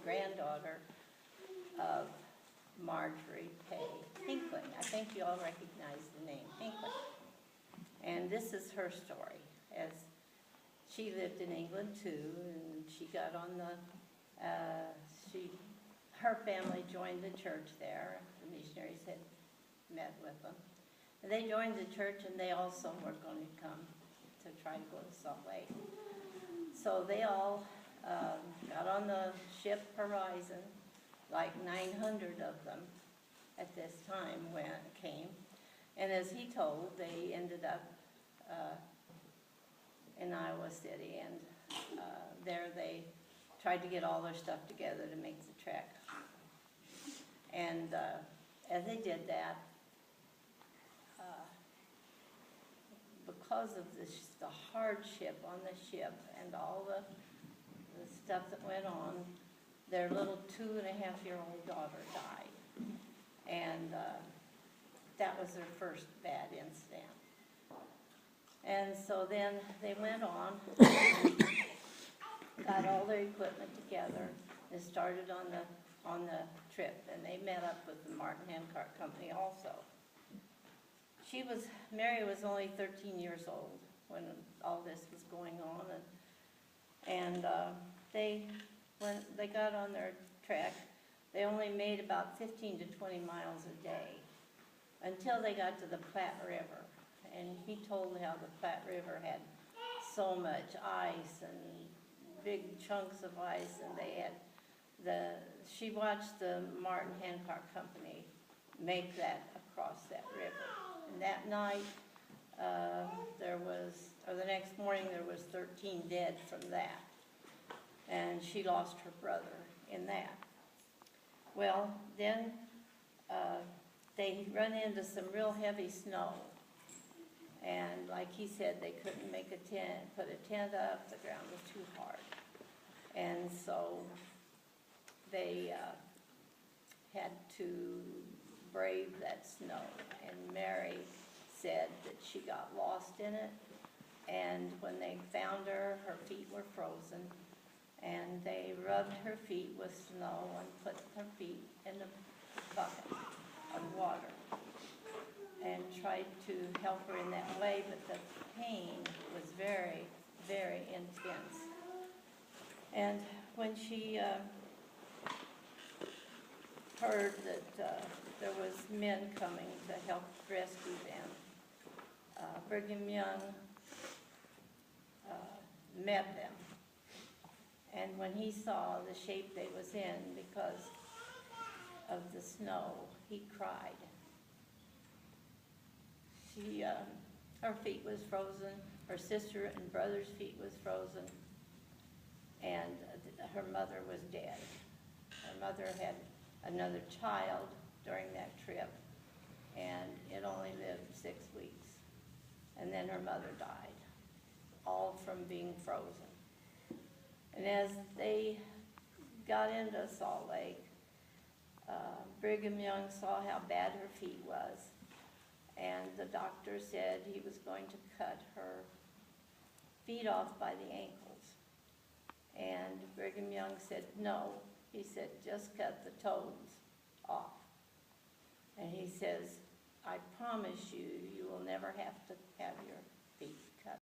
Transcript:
granddaughter of Marjorie Pay Hinkling. I think you all recognize the name Hinkling. And this is her story, as she lived in England too, and she got on the, her family joined the church there. The missionaries had met with them. And they joined the church, and they also were going to come to try to go to Salt Lake. So they all got on the ship Horizon, like 900 of them at this time when it came. And as he told, they ended up in Iowa City, and there they tried to get all their stuff together to make the trek. And as they did that, because of the hardship on the ship and all the stuff that went on, their little 2.5-year-old daughter died. And that was their first bad incident. And so then they went on, got all their equipment together, and started on the trip. And they met up with the Martin Handcart Company also. Mary was only 13 years old when all this was going on, and when they got on their trek, they only made about 15 to 20 miles a day until they got to the Platte River. And he told how the Platte River had so much ice and big chunks of ice, and they had she watched the Martin Handcart Company make that across that river. And that night, the next morning, there was 13 dead from that. And she lost her brother in that. Well, then they run into some real heavy snow. And like he said, they couldn't make put a tent up, the ground was too hard. And so they had to brave that snow. And Mary said that she got lost in it, and when they found her, her feet were frozen, and they rubbed her feet with snow and put her feet in a bucket of water and tried to help her in that way, but the pain was very, very intense. And when she heard that there was men coming to help rescue them, Brigham Young met them. And when he saw the shape they was in because of the snow, he cried. Her feet was frozen, her sister and brother's feet was frozen, and her mother was dead. Her mother had another child during that trip, and it only lived 6 weeks. And then her mother died, all from being frozen. And as they got into Salt Lake, Brigham Young saw how bad her feet was, and the doctor said he was going to cut her feet off by the ankles. And Brigham Young said, no. He said, just cut the toes off. And he says, I promise you, you will never have to have your feet cut.